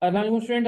Student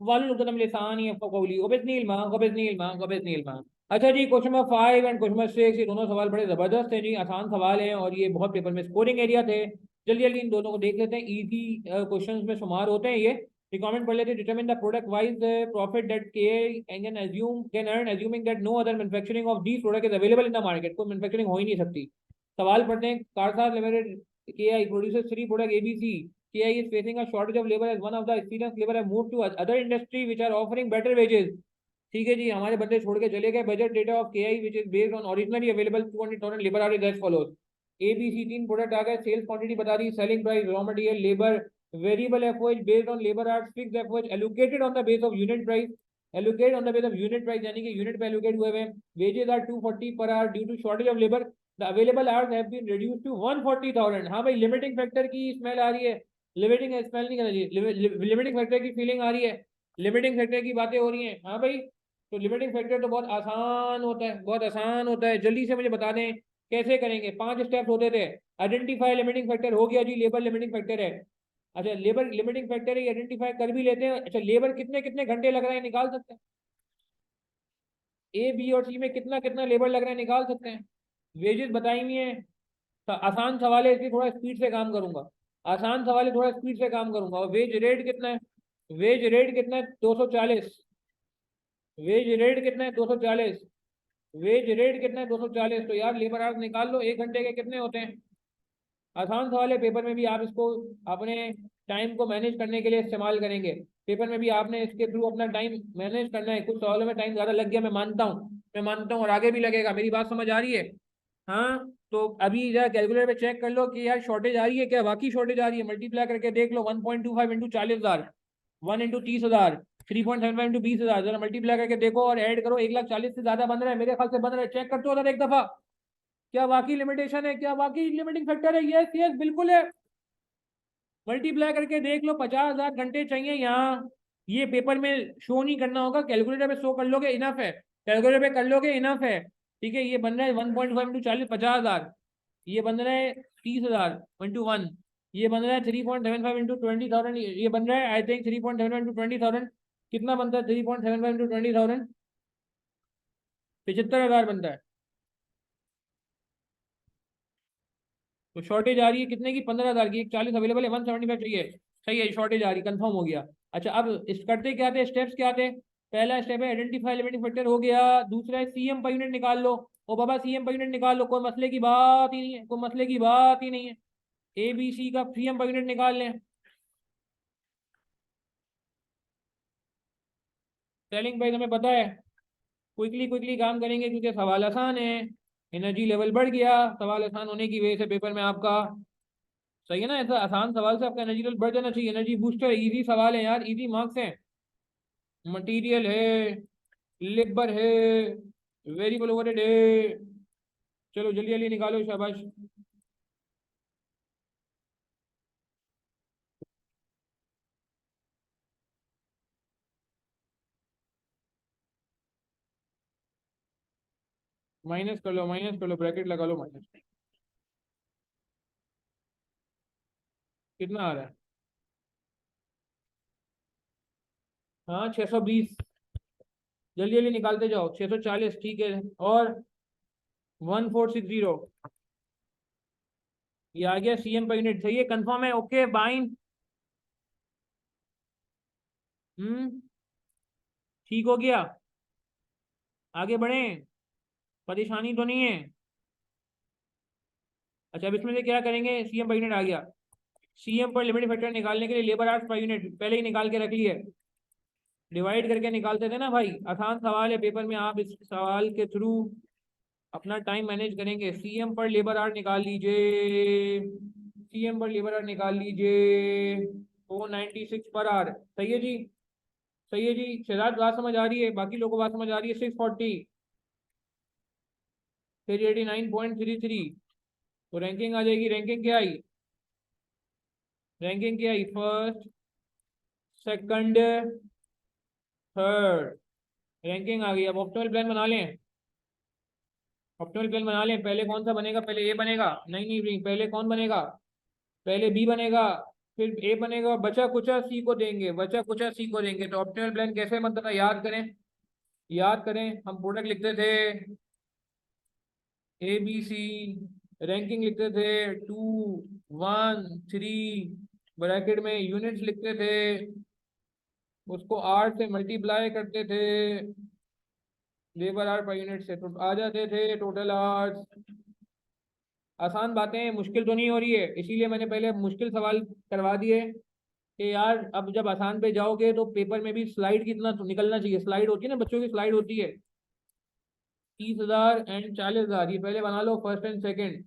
वालुल उक़दम लिसानी यफ़क़हू क़ौली वबिस्निल माँ। अच्छा जी, question number 5 and question number 6, ये दोनों सवाल बड़े जबरदस्त हैं जी, आसान सवाल हैं और ये बहुत पेपर में स्कोरिंग एरिया थे। जल्दी जल्दी इन दोनों को देख लेते हैं, इजी क्वेश्चंस में शुमार होते हैं ये। रिकमेंड पढ़ लेते हैं। Determine the product wise profit that can earn assuming that no other manufacturing of these product is available in the market. कोई मैन्युफैक्चरिंग हो ही नहीं सकती। सवाल पढ़ते हैं। Karsaz limited KI produces three product ABC. KI is facing a shortage of labor as one of the experienced labor have moved to other industry which are offering better wages. ठीक है जी, हमारे बंदे छोड़ के चले गए। Budget data of KI which is based on originally available 200,000 labour are as follows. ABC तीन product आ गए। सेल्स क्वांटिटी बता दी, selling price, raw material, labour, variable FOH based on labour hours, fixed FOH allocated on the base of unit price. Allocate on the base of unit price यानी कि unit पे allocate हुए हैं। Wages are 240 per hour due to shortage of labour. The available hours have been reduced to 140,000। हाँ भाई, limiting factor की smell आ रही है। लिमिटिंग स्मेल नहीं करना चाहिए, लिमिटिंग फैक्टर की फीलिंग आ रही है। लिमिटिंग फैक्टर की बातें हो रही हैं। हाँ भाई, तो लिमिटिंग फैक्टर तो बहुत आसान होता है, बहुत आसान होता है। जल्दी से मुझे बता दें कैसे करेंगे। 5 स्टेप्स होते थे। आइडेंटिफाई लिमिटिंग फैक्टर हो गया जी, लेबर लिमिटिंग फैक्टर है। अच्छा, लेबर लिमिटिंग फैक्टर है, आइडेंटिफाई कर भी लेते हैं। अच्छा, लेबर कितने कितने घंटे लग रहे हैं निकाल सकते हैं। ए बी और सी में कितना कितना लेबर लग रहा है निकाल सकते हैं। वेजेस बताई हुई है। तो आसान सवाल है, इसलिए थोड़ा स्पीड से काम करूंगा। आसान सवाल है, थोड़ा स्पीड से काम करूंगा। और वेज रेट कितना है? वेज रेट कितना है? 240। वेज रेट कितना है? 240। वेज रेट कितना है? 240। तो यार लेबर आवर्स निकाल लो, 1 घंटे के कितने होते हैं। आसान सवाल है, पेपर में भी आप इसको अपने टाइम को मैनेज करने के लिए इस्तेमाल करेंगे। पेपर में भी आपने इसके थ्रू अपना टाइम मैनेज करना है। कुछ सवालों में टाइम ज़्यादा लग गया, मैं मानता हूँ और आगे भी लगेगा। मेरी बात समझ आ रही है? हाँ, तो अभी जरा कैलकुलेटर पे चेक कर लो कि यार शॉर्टेज आ रही है क्या, वाकई शॉर्टेज आ रही है। मल्टीप्लाई करके देख लो। 1.25 इंटू 40,000, 1 इंटू 30,000, 3.75 इंटू 20,000। जरा मल्टीप्लाई करके देखो और ऐड करो। 1,40,000 से ज्यादा बन रहा है मेरे ख्याल से, बन रहा है। चेक करते हो जरा एक दफा, क्या वाकई लिमिटेशन है, क्या वाकई लिमिटिंग फैक्टर है? यस यस बिल्कुल है। मल्टीप्लाई करके देख लो। 50,000 घंटे चाहिए यहाँ। ये पेपर में शो नहीं करना होगा, कैलकुलेटर पे शो कर लोगे इनफ है। कैलकुलेटर पे कर लोगे इनफ है। ठीक है, ये बन रहा है 1.5 इंटू 40, 50,000। ये बन रहा है 30,000 इंटू 1। ये बन रहा है 3.75 इंटू 20,000। ये बन रहा है आई थिंक 3.75 इंटू 20,000। कितना बनता है 3.75 इंटू 20,000? 75,000 बनता है। तो शॉर्टेज आ रही है कितने की? 15,000 की। 40 अवेलेबल है, 175 चाहिए। सही है, शॉर्टेज आ रही, कंफर्म हो गया। अच्छा, अब इस करते क्या थे, स्टेप्स क्या थे? पहला स्टेप है आइडेंटिफाई लिमिटिंग फैक्टर, हो गया। दूसरा है सीएम पर यूनिट निकाल लो। ओ बाबा, सीएम पर यूनिट निकाल लो, कोई मसले की बात ही नहीं है, कोई मसले की बात ही नहीं है। ए बी सी का सीएम पर यूनिट निकाल लें। सेलिंग प्राइस हमें पता है। क्विकली क्विकली काम करेंगे क्योंकि सवाल आसान है। एनर्जी लेवल बढ़ गया। सवाल आसान होने की वजह से पेपर में आपका, सही है ना, ऐसा आसान सवाल से आपका एनर्जी लेवल बढ़ जाना चाहिए। एनर्जी बूस्टर इजी सवाल है यार, इजी मार्क्स हैं। मटेरियल है, लेबर है, वेरिएबल ओवरहेड है। चलो जल्दी जल्दी निकालो, शाबाश। माइनस कर लो, माइनस कर लो, ब्रैकेट लगा लो, माइनस। कितना आ रहा है? हाँ, 620। जल्दी जल्दी निकालते जाओ। 640, ठीक है। और 1460। ये आ गया सीएम पर यूनिट। सही है, कंफर्म है, ओके बाइन। ठीक हो गया। आगे बढ़ें, परेशानी तो नहीं है? अच्छा, अब इसमें से क्या करेंगे? सीएम पर यूनिट आ गया। सीएम पर लिमिट फैक्टर निकालने के लिए लेबर आवर्स पर यूनिट पहले ही निकाल के रख लिए। डिवाइड करके निकालते थे ना भाई। आसान सवाल है, पेपर में आप इस सवाल के थ्रू अपना टाइम मैनेज करेंगे। सीएम पर लेबर आवर निकाल लीजिए। सीएम पर लेबर आवर निकाल लीजिए। 496 पर आवर। सही है जी, सही है जी। शहजाद बात समझ आ रही है? बाकी लोगों को बात समझ आ रही है? 640, फिर 89.33। तो रैंकिंग आ जाएगी। रैंकिंग क्या आई? रैंकिंग क्या आई? First, second, third. रैंकिंग आ गई। अब ऑप्टिमल प्लान बना लें। ऑप्टिमल प्लान बना लें। पहले कौन सा बनेगा? पहले ए बनेगा? नहीं नहीं नहीं, पहले कौन बनेगा? पहले बी बनेगा, फिर ए बनेगा, बचा कुचा सी को देंगे, बचा कुचा सी को देंगे। तो ऑप्टिमल प्लान कैसे बनता था, याद करें, याद करें। हम प्रोडक्ट लिखते थे ए बी सी, रैंकिंग लिखते थे 2 1 3, ब्रैकेट में यूनिट्स लिखते थे, उसको आर से मल्टीप्लाई करते थे, लेबर आर पर यूनिट से तो आ जाते थे टोटल आवर्स। आसान बातें, मुश्किल तो नहीं हो रही है, इसीलिए मैंने पहले मुश्किल सवाल करवा दिए कि यार अब जब आसान पे जाओगे तो पेपर में भी स्लाइड कितना तो निकलना चाहिए। स्लाइड होती है ना, बच्चों की स्लाइड होती है। 30,000 एंड 40,000, ये पहले बना लो, फर्स्ट एंड सेकंड।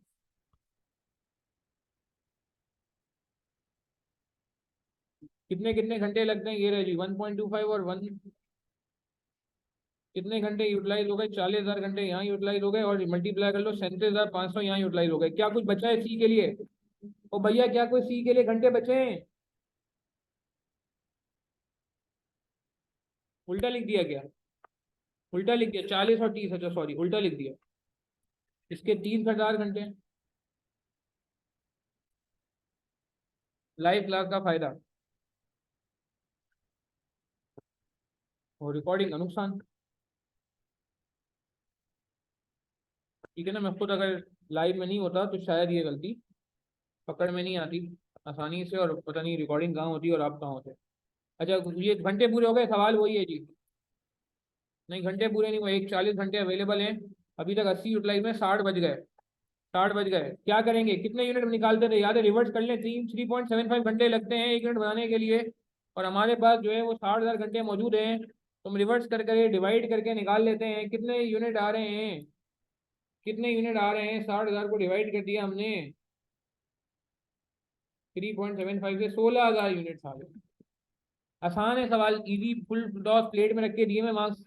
कितने कितने घंटे लगते हैं, ये रहे जी 1.25 और 1। कितने घंटे यूटिलाइज हो गए, 40,000 घंटे यहाँ यूटिलाइज हो गए, और मल्टीप्लाई कर लो 37,500 यहाँ यूटिलाइज हो गए। क्या कुछ बचा है सी के लिए? ओ भैया, क्या कोई सी के लिए घंटे बचे हैं? उल्टा लिख दिया क्या? उल्टा लिख दिया, 40 और 30, अच्छा सॉरी, उल्टा लिख दिया। इसके 30,000 घंटे। लाइव क्लास का फायदा और रिकॉर्डिंग का नुकसान। ठीक है ना, मैं खुद अगर लाइव में नहीं होता तो शायद ये गलती पकड़ में नहीं आती आसानी से, और पता नहीं रिकॉर्डिंग कहाँ होती है और आप कहाँ होते। अच्छा, ये घंटे पूरे हो गए, सवाल वही है जी। नहीं, घंटे पूरे नहीं हुए, एक 40 घंटे अवेलेबल हैं। अभी तक 80 यूटिलाइज में, 60 बज गए। 60 बज गए, क्या करेंगे, कितने यूनिट निकालते थे, याद है, रिवर्स कर लें। 3.75 घंटे लगते हैं 1 यूनिट बनाने के लिए, और हमारे पास जो है वो 60,000 घंटे मौजूद हैं। तो हम रिवर्स कर कर डिवाइड करके निकाल लेते हैं कितने यूनिट आ रहे हैं। कितने यूनिट आ रहे हैं, 60,000 को डिवाइड कर दिया हमने 3.75 से, 16,000 यूनिट आ गए। आसान है सवाल, इजी, फुल टॉस प्लेट में रख के दिए मैं मार्क्स।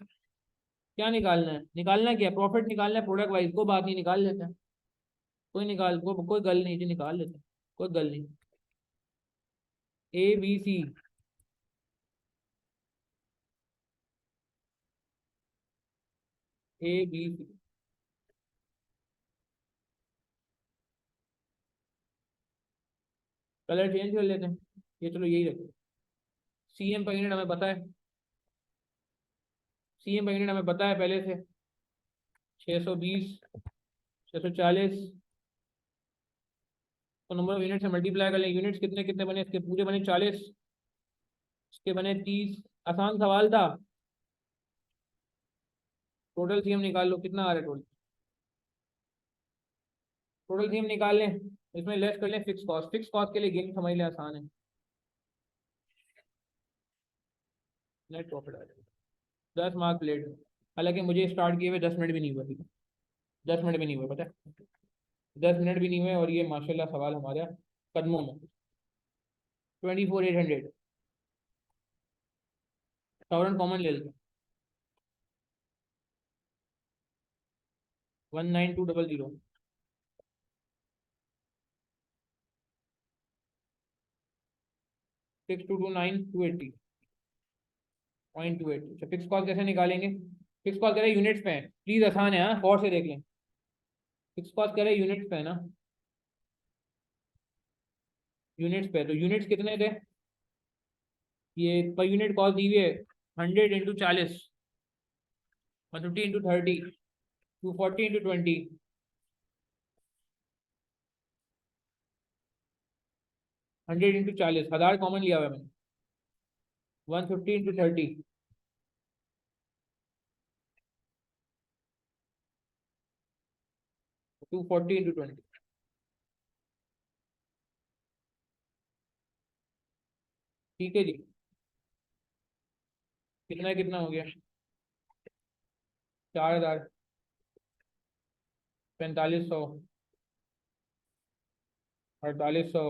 क्या निकालना है, निकालना क्या, प्रॉफिट निकालना है प्रोडक्ट वाइज, को बात नहीं, निकाल लेते हैं। कोई गल नहीं जी, निकाल लेते हैं, कोई गल नहीं। A B C, A B C, colour change कर लेते हैं, ये चलो यही रखो। सी एम का यूनिट हमें पता है, सी एम का यूनिट हमें पता है पहले से, 620, 640 को नंबर ऑफ यूनिट से मल्टीप्लाई कर लें। यूनिट्स कितने कितने बने, इसके पूरे बने 40, इसके बने 30। आसान सवाल था। टोटल सी एम निकाल लो, कितना आ रहा है टोटल, टोटल सी एम निकाल लें। इसमें लेस कर लें फिक्स कॉस्ट, फिक्स कॉस्ट के लिए गेम समझ लें, आसान है। नेट प्रॉफिट आ जाएगा 10 मार्क प्लेट। हालांकि मुझे स्टार्ट किए हुए 10 मिनट भी नहीं हुए अभी तक, 10 मिनट भी नहीं हुए, पता है, 10 मिनट भी नहीं हुए, और ये माशाल्लाह सवाल हमारे कदमों में। 24,800, टाउरन कॉमन ले लेते हैं। 19200, 6229 280 0.28। अच्छा, फिक्स कॉस्ट कैसे निकालेंगे? फिक्स कॉस्ट करे यूनिट्स पे है, प्लीज आसान है, हाँ और से देख लें। फिक्स कॉस्ट करे यूनिट्स पे है ना, यूनिट्स पे, तो यूनिट्स कितने थे, ये पर यूनिट कॉस्ट दी हुई है 100 × 40, 150 × 30, 240 × 20, 100 × 40, 1000 कॉमन लिया हुआ है मैंने, 150 × 30, 240 × 20। ठीक है जी, कितना कितना हो गया, 4,000, 4500, 4800,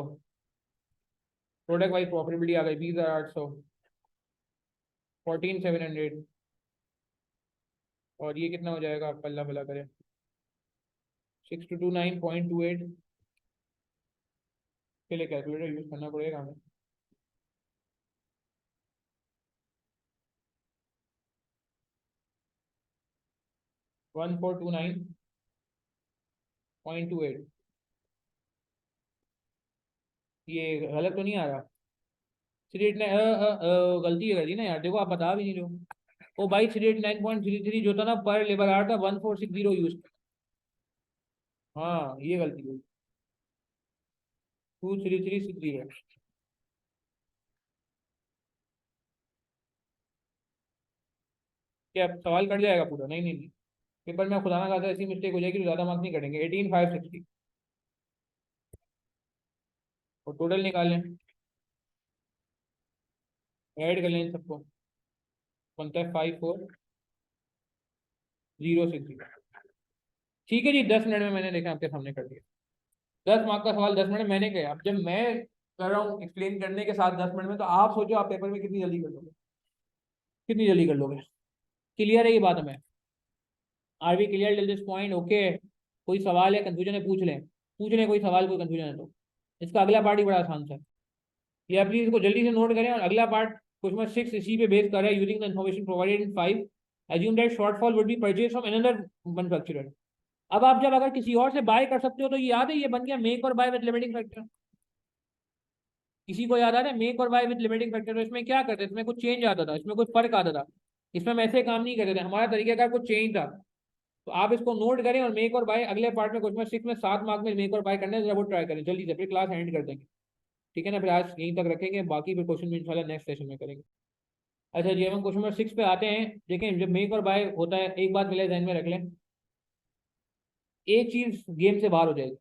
प्रोडक्ट वाइज प्रॉफिटेबिलिटी आ गई 20,800, 14,700, और ये कितना हो जाएगा, आप पल्ला भला करें, 6229.28 के लिए कैलकुलेटर यूज करना पड़ेगा हमें। 1429.28, ये गलत तो नहीं आ रहा? थ्री एट नाइन, गलती कर दी ना यार, देखो आप बता भी नहीं रहे हो। ओ भाई 389.33 जो था ना पर लेबर आवर था, 1460 यूज। हाँ ये गलती हुई। 23363 है। क्या सवाल कट जाएगा पूरा? नहीं नहीं नहीं, पेपर में खुदा ना खाता ऐसी मिस्टेक हो जाएगी तो ज्यादा मार्क्स नहीं कटेंगे। 18560 और टोटल निकाल लें, ऐड कर लें इन सबको। बनता है 54060। ठीक है जी, 10 मिनट में मैंने देखा आपके सामने कर दिया। 10 मार्क का सवाल 10 मिनट में मैंने किया। अब जब मैं कर रहा हूँ एक्सप्लेन करने के साथ 10 मिनट में, तो आप सोचो आप पेपर में कितनी जल्दी कर लोगे, कितनी जल्दी कर लोगे। क्लियर है ये बात हमें? Are we clear till this point? Okay. कोई सवाल है, कंफ्यूजन है, पूछ लें कोई सवाल, कोई कंफ्यूजन है तो। इसका अगला पार्ट ही बड़ा आसान सा है, या प्लीज इसको जल्दी से नोट करें। और अगला पार्ट क्वेश्चन 6 इसी पे बेस कर रहा है। Using the information provided in 5 assume that shortfall would be purchased from another manufacturer। अब आप जब अगर किसी और से बाय कर सकते हो तो ये याद है, ये बन गया मेक और बाय विद लिमिटिंग फैक्टर। किसी को याद आ रहा है मेक और बाय विद लिमिटिंग फैक्टर? तो इसमें क्या करते थे, इसमें कुछ चेंज आता था, इसमें कुछ फर्क आता था। इसमें हम ऐसे काम नहीं करते थे, हमारा तरीके का कुछ चेंज था। तो आप इसको नोट करें और मेक और बाय अगले पार्ट में क्वेश्चन 6 में 7 मार्क में मेक और बाय करने से वो ट्राई करें जल्दी से, फिर क्लास एंड कर देंगे। ठीक है ना? फिर आज यहीं तक रखेंगे, बाकी फिर क्वेश्चन इंशाल्लाह नेक्स्ट सेशन में करेंगे। अच्छा जी, अब हम क्वेश्चन 6 पे आते हैं। देखें, जब मेक और बाय होता है, एक बात पहले ध्यान में रख लें, एक चीज गेम से बाहर हो जाएगी।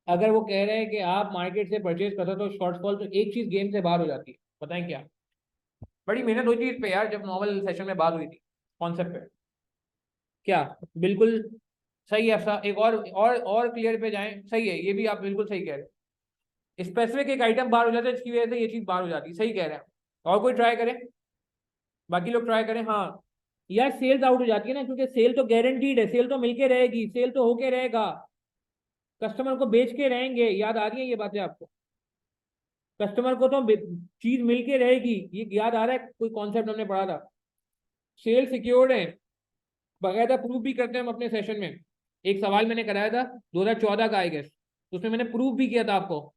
अगर वो कह रहे हैं कि आप मार्केट से परचेज करते हो तो शॉर्टफॉल, तो एक चीज गेम से बाहर हो जाती है। बताएं क्या? बड़ी मेहनत हुई थी इस पे यार, जब नॉर्मल सेशन में बात हुई थी कॉन्सेप्ट पे। क्या? बिल्कुल सही है। एक और क्लियर पे जाएं। सही है, ये भी आप बिल्कुल सही कह रहे हैं। स्पेसिफिक एक आइटम बाहर हो जाता है, इसकी वजह से ये चीज बाहर हो जाती है। सही कह रहे हैं। और कोई ट्राई करें, बाकी लोग ट्राई करें। हाँ यार, सेल्स आउट हो जाती है ना, क्योंकि सेल तो गारंटीड है, सेल तो मिलके रहेगी, सेल तो होके रहेगा, कस्टमर को बेच के रहेंगे। याद आ रही है ये बातें आपको? कस्टमर को तो चीज मिलके रहेगी, ये याद आ रहा है? कोई कॉन्सेप्ट हमने पढ़ा था। सेल सिक्योर्ड है, बाकायदा प्रूफ भी करते हैं हम अपने सेशन में। एक सवाल मैंने कराया था 2014 का आई गेस, तो उसमें मैंने प्रूफ भी किया था आपको।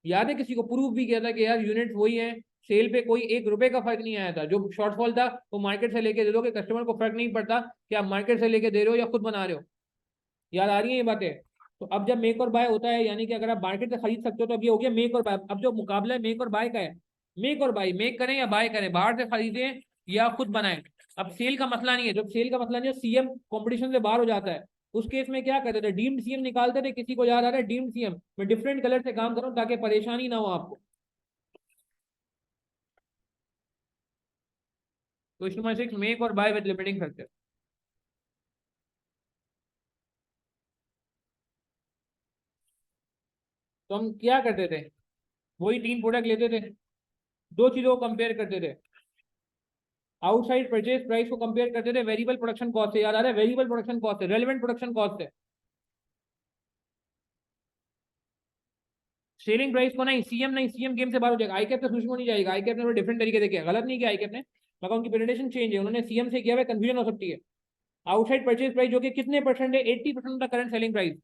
याद है? किसी को प्रूफ भी किया था कि यार यूनिट वही है, सेल पे कोई 1 रुपए का फर्क नहीं आया था। जो शॉर्टफॉल था वो मार्केट से लेके दे दोगे, कस्टमर को फर्क नहीं पड़ता कि आप मार्केट से लेके दे रहे हो या खुद बना रहे हो। याद आ रही है ये बातें? तो अब जब मेक और बाय होता है, यानी कि अगर आप मार्केट से खरीद सकते हो तो अब ये हो गया मेक और बाय। अब जो मुकाबला है मेक और बाय का है, मेक और बाय, मेक करें या बाय करें, बाहर से खरीदें या खुद बनाएं। अब सेल का मसला नहीं है, जब सेल का मसला नहीं है, सीएम कंपटीशन से बाहर हो जाता है। उस केस में क्या करते थे, डीम्ड सीएम निकालते थे। किसी को याद आ रहा है डीम्ड सीएम? मैं डिफरेंट कलर से काम करूँ ताकि परेशानी ना हो आपको। क्वेश्चन नंबर 6, मेक और बाय विद लिमिटिंग फैक्टर। तो हम क्या करते थे, वही 3 प्रोडक्ट लेते थे, दो चीजों को कंपेयर करते थे। आउटसाइड परचेज प्राइस को कंपेयर करते थे वेरिएबल प्रोडक्शन कॉस्ट से। याद आ रहा है? वेरिएबल प्रोडक्शन कॉस्ट है, रेलेवेंट प्रोडक्शन कॉस्ट है। सेलिंग प्राइस को नहीं, सीएम नहीं, सीएम गेम से बाहर हो जाएगा। आई कैप से सुषमा नहीं जाएगा। आई कैप ने डिफरेंट तरीके से किया, गलत नहीं किया आई कैप ने, मगर उनकी प्रेजेंटेशन चेंज है, उन्होंने सीएम से किया हुआ, कंफ्यूजन हो सकती है। आउटसाइड परचेज प्राइस जो कि कितने परसेंट है, 80% का करंट सेलिंग प्राइस।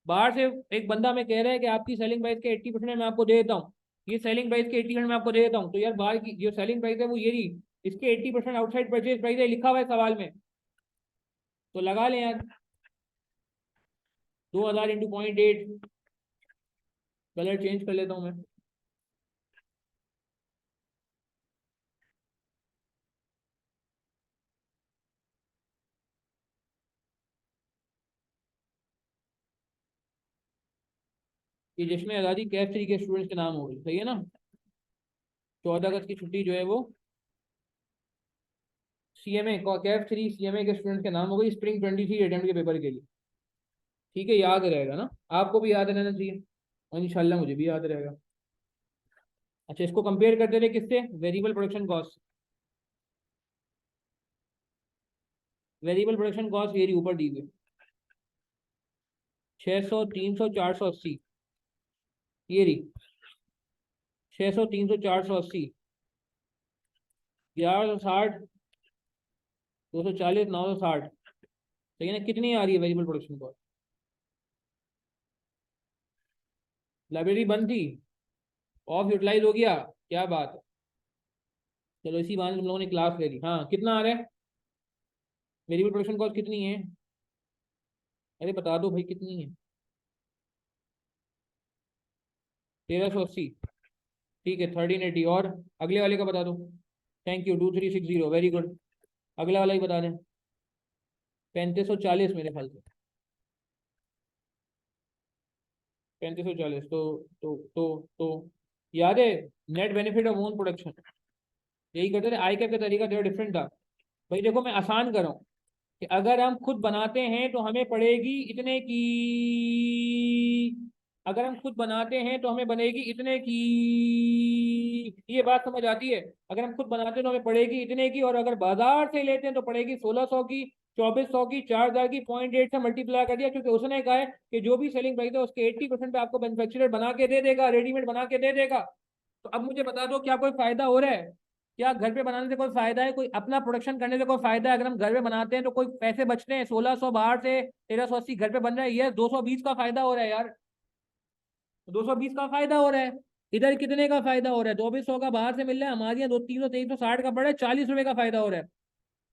बाहर से एक बंदा मैं कह रहा है कि आपकी सेलिंग प्राइस के 80% मैं आपको दे देता हूँ, ये सेलिंग प्राइस के 80% मैं आपको दे देता हूँ, तो यार बाहर की जो सेलिंग प्राइस है वो ये रही, इसके 80% आउटसाइड परचेज प्राइस है, लिखा हुआ है सवाल में। तो लगा लें यार, 2000 इंटू 0.8। कलर चेंज कर लेता हूँ मैं। ये जश्न आज़ादी कैफ थ्री के स्टूडेंट्स के नाम हो गई, सही है ना? 14 अगस्त की छुट्टी जो है वो सीएमए कैफ थ्री सीएमए के स्टूडेंट्स के नाम हो गई, स्प्रिंग 23 अटेम्प्ट के पेपर के लिए। ठीक है, याद रहेगा ना? आपको भी याद रहना चाहिए और इंशाल्लाह मुझे भी याद रहेगा। अच्छा, इसको कंपेयर करते थे किससे? Variable production cost. Variable production cost ये रही ऊपर दी हुई, 600, 300, 480। ये रही 600, 300, 480, 1160, 240, 960। सही है ना? कितनी आ रही है वेरिएबल प्रोडक्शन कॉस्ट? लाइब्रेरी बंद थी, ऑफ यूटिलाइज हो गया, क्या बात है। चलो इसी बहाने तुम लोगों ने क्लास ले ली। हाँ कितना आ रहा है, वेरिएबल प्रोडक्शन कॉस्ट कितनी है, अरे बता दो भाई कितनी है। 1380, ठीक है 1380। और अगले वाले का बता दो। Thank you 2360, very good. अगला वाला ही बता दें। 3540 मेरे ख्याल से, 3540। तो याद है, net benefit of own production, यही करते थे। आई कैप का तरीका थोड़ा डिफरेंट था। भाई देखो मैं आसान कर रहा हूँ कि अगर हम खुद बनाते हैं तो हमें पड़ेगी इतने की, अगर हम खुद बनाते हैं तो हमें बनेगी इतने की, ये बात समझ आती है। अगर हम खुद बनाते हैं तो हमें पड़ेगी इतने की, और अगर बाजार से लेते हैं तो पड़ेगी 1600 की, 2400 की, 4000 की। 0.8 से मल्टीप्लाई कर दिया, क्योंकि उसने कहा है कि जो भी सेलिंग प्राइस है उसके 80% पे आपको मैन्युफैक्चरर बना के दे देगा, रेडीमेड बना के दे देगा। तो अब मुझे बता दो क्या कोई फायदा हो रहा है, क्या घर पे बनाने से कोई फायदा है, कोई अपना प्रोडक्शन करने से कोई फायदा है। अगर हम घर पे बनाते हैं तो कोई पैसे बचते हैं, 1600 बाहर से, 1380 घर पे बन रहा है, ये 220 का फायदा हो रहा है यार, 220 का फायदा हो रहा है। इधर कितने का फायदा हो रहा है, 2400 का बाहर से मिल रहा है, हमारे यहाँ 360 का पड़ा है, 40 रुपए का फायदा हो रहा है।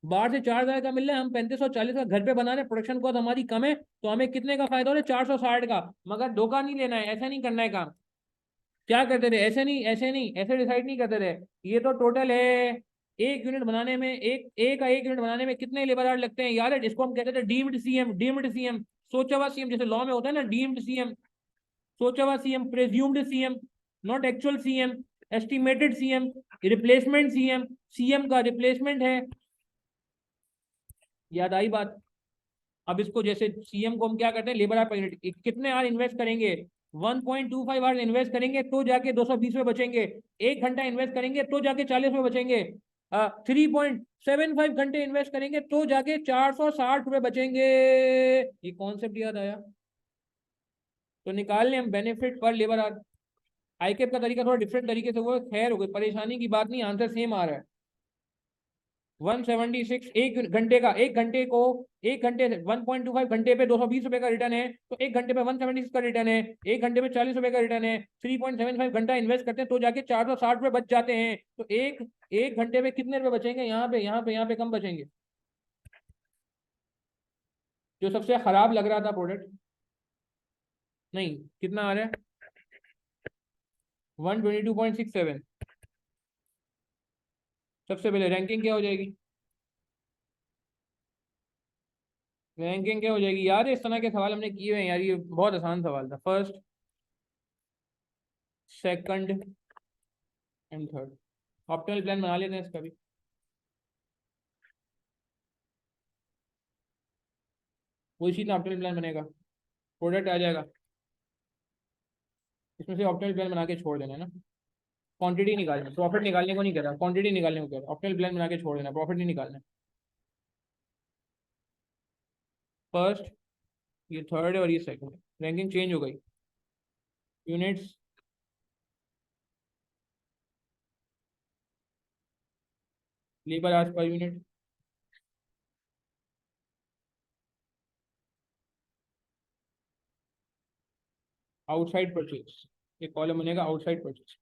बाहर से 4000 का मिल रहा है, हम 3540 का घर पे बना रहे हैं, प्रोडक्शन कॉस्ट हमारी कम है, तो हमें कितने का फायदा हो रहा है, 460 का। मगर धोखा नहीं लेना है, ऐसा नहीं करना है काम। क्या करते थे, ऐसे नहीं ऐसे नहीं, ऐसे डिसाइड नहीं करते थे। ये तो टोटल है, एक यूनिट बनाने में, एक यूनिट बनाने में कितने लेबर आवर लगते हैं यार, जिसको हम कहते थे डीम्ड सीएम, डीम्ड सीएम, सोचा हुआ सीएम, जैसे लॉ में होता है ना डीम्ड सीएम, सोचा हुआ CM, presumed CM, not actual CM, estimated CM, replacement CM, CM का रिप्लेसमेंट है। याद आई बात। अब इसको जैसे सीएम को हम क्या करते हैं, लेबर आवर पर यूनिट, कितने आवर इन्वेस्ट करेंगे, 1.25 आवर इन्वेस्ट करेंगे तो जाके 220 रुपए बचेंगे, 1 घंटा इन्वेस्ट करेंगे तो जाके 40 रुपए बचेंगे, 3.75 घंटे इन्वेस्ट करेंगे तो जाके 460 रुपए बचेंगे। ये कॉन्सेप्ट याद आया। तो निकालने हम बेनिफिट पर लेबर आवर। आईकेप का तरीका थोड़ा डिफरेंट तरीके से हुआ, खैर हो गई, परेशानी की बात नहीं, आंसर सेम आ रहा है। 176, एक घंटे का, एक घंटे को, एक घंटे से 1.25 घंटे पे 220 रुपए का रिटर्न है, तो एक घंटे पे 176 का रिटर्न है, एक घंटे में 40 रुपए का रिटर्न है। 3.75 घंटा इन्वेस्ट करते हैं तो जाके 460 रुपए बच जाते हैं। तो एक एक घंटे में कितने रुपए बचेंगे, यहाँ पे कम बचेंगे। जो सबसे खराब लग रहा था प्रोडक्ट, नहीं कितना आ रहा है, 122.67। सबसे पहले रैंकिंग क्या हो जाएगी, रैंकिंग क्या हो जाएगी यार, इस तरह के सवाल हमने किए हुए हैं यार, ये बहुत आसान सवाल था। First, second and third. Optimal plan बना लेते हैं इसका भी। वही चीज ऑप्टिमल प्लान बनेगा, प्रोडक्ट आ जाएगा, इसमें से ऑप्टिमल प्लान बना के छोड़ देना है ना। क्वांटिटी निकालना, प्रॉफिट निकालने को नहीं कह रहा, क्वांटिटी निकालने को कह रहा, ऑप्टिमल प्लान बना के छोड़ देना, प्रॉफिट नहीं निकालना। फर्स्ट, ये थर्ड है और ये सेकंड है, रैंकिंग चेंज हो गई। Units, labour hours per unit, outside purchase, ये कॉलम बनेगा आउटसाइड परचेज।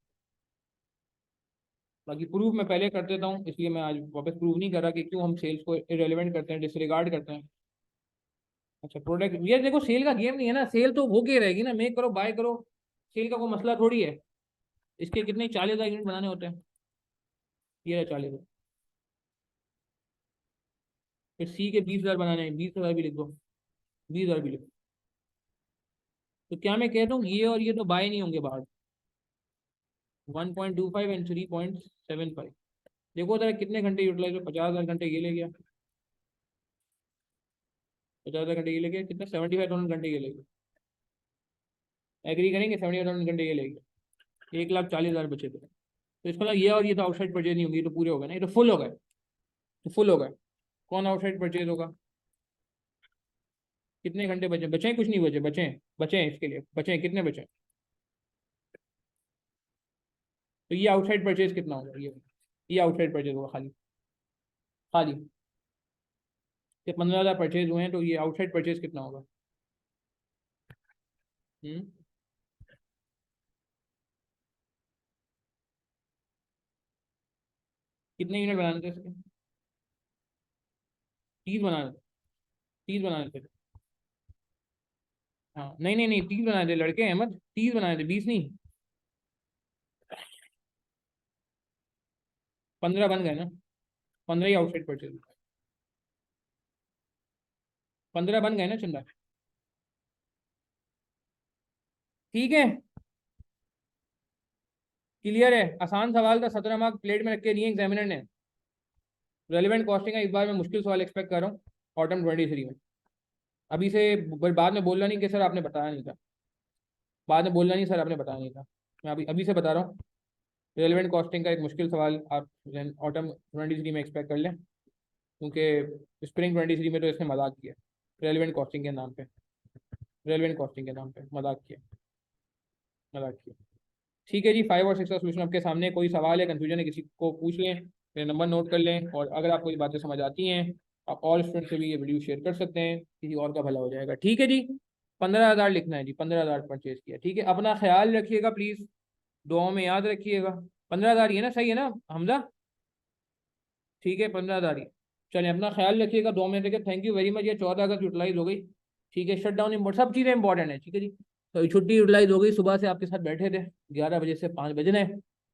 बाकी प्रूफ मैं पहले कर देता हूँ, इसलिए मैं आज वापस प्रूव नहीं कर रहा कि क्यों हम सेल्स को इरेलीवेंट करते हैं, डिसरिगार्ड करते हैं। अच्छा प्रोडक्ट, ये देखो सेल का गेम नहीं है ना, सेल तो होके रहेगी ना, मेक करो बाय करो, सेल का कोई मसला थोड़ी है। इसके कितने 40,000 यूनिट बनाने होते हैं, ये है 40,000। फिर सी के 20,000 बनाने हैं, 20,000 भी लिख दो, 20,000 भी लिखो। तो क्या मैं कहता हूँ, ये और ये तो बाय नहीं होंगे बाहर। 1.25 एंड 3.75। देखो जरा कितने घंटे यूटिलाइज हो, 50,000 घंटे ये ले गया, 50,000 घंटे ये ले गया, कितना 75,000 घंटे ये ले गया। एग्री करेंगे, 75,000 घंटे ये ले गया, 1,40,000 बचे थे। तो इसका मतलब ये और ये तो आउटसाइड परचेज नहीं होंगी, ये तो पूरे हो गए ना, ये तो फुल हो गए, तो फुल हो गए। कौन आउटसाइड परचेज होगा, कितने घंटे बचे, बचे कुछ नहीं बचे, बचे बचे हैं इसके लिए, बचे हैं, कितने बचे। तो ये आउटसाइड परचेज कितना होगा, ये आउटसाइड परचेज होगा खाली, खाली ये 15,000 परचेज हुए हैं, तो ये आउटसाइड परचेज कितना होगा। हम्म कितने यूनिट बनाने थे इसके? 30 बनाने थे, 30 बनाने थे। हाँ नहीं नहीं नहीं, 30 बनाए थे, लड़के अहमद, 30 बनाए थे, 20 नहीं। 15 बन गए ना, 15 ही आउटसाइड परचेज, 15 बन गए ना चंदा। ठीक है, क्लियर है। आसान सवाल था, 17 मार्क प्लेट में रख के दिए एग्जामिनर ने। रेलिवेंट कॉस्टिंग का इस बार मैं मुश्किल सवाल एक्सपेक्ट कर रहा हूँ ऑटम 23 में। अभी से बाद में बोलना नहीं कि सर आपने बताया नहीं था, बाद में बोलना नहीं सर आपने बताया नहीं था। मैं अभी अभी से बता रहा हूँ, रेलिवेंट कॉस्टिंग का एक मुश्किल सवाल आप ऑटम 23 में एक्सपेक्ट कर लें, क्योंकि स्प्रिंग 23 में तो इसने मजाक किया, रेलिवेंट कॉस्टिंग के नाम पे, रेलिवेंट कॉस्टिंग के नाम पे मजाक किया, मजाक किया। ठीक है जी, 5 और 6 का सोल्यूशन आपके सामने। कोई सवाल है, कंफ्यूजन है, किसी को पूछ लें, मेरा नंबर नोट कर लें, और अगर आपको ये बातें समझ आती हैं, आप और स्टूडेंट से भी ये वीडियो शेयर कर सकते हैं, किसी और का भला हो जाएगा। ठीक है जी, 15,000 लिखना है जी, 15,000 परचेज किया। ठीक है, अपना ख्याल रखिएगा प्लीज़, दुआओं में याद रखिएगा। 15,000 ही है ना, सही है ना हमजा? ठीक है, 15,000 ही। चलिए, अपना ख्याल रखिएगा, 2 मिनट रखिए। Thank you very much. ये 14 अगस्त यूटिलाइज हो गई। ठीक है, शट डाउन, सब चीज़ें इंपॉर्टेंट है। ठीक है जी, तो छुट्टी यूटिलाइज हो गई, सुबह से आपके साथ बैठे थे, 11 बजे से 5 बजे ने।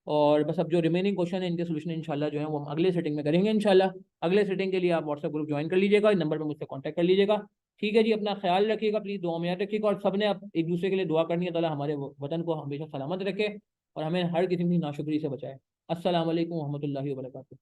और बस अब जो रिमेनिंग क्वेश्चन है इनके सोल्यूशन इंशाल्लाह जो है वो हम अगले सेटिंग में करेंगे इंशाल्लाह। अगले सेटिंग के लिए आप व्हाट्सएप ग्रुप ज्वाइन कर लीजिएगा, इस नंबर पर मुझसे कॉन्टैक्ट कर लीजिएगा। ठीक है जी, अपना ख्याल रखिएगा प्लीज़, दुआ में याद रखिएगा, और सबने आप एक दूसरे के लिए दुआ करनी है, ताला हमारे वतन को हमेशा सलामत रखे और हमें हर किस्म की नाशुक्री से बचाए। अस्सलाम वालेकुम रहमतुल्लाहि व बरकातुहू।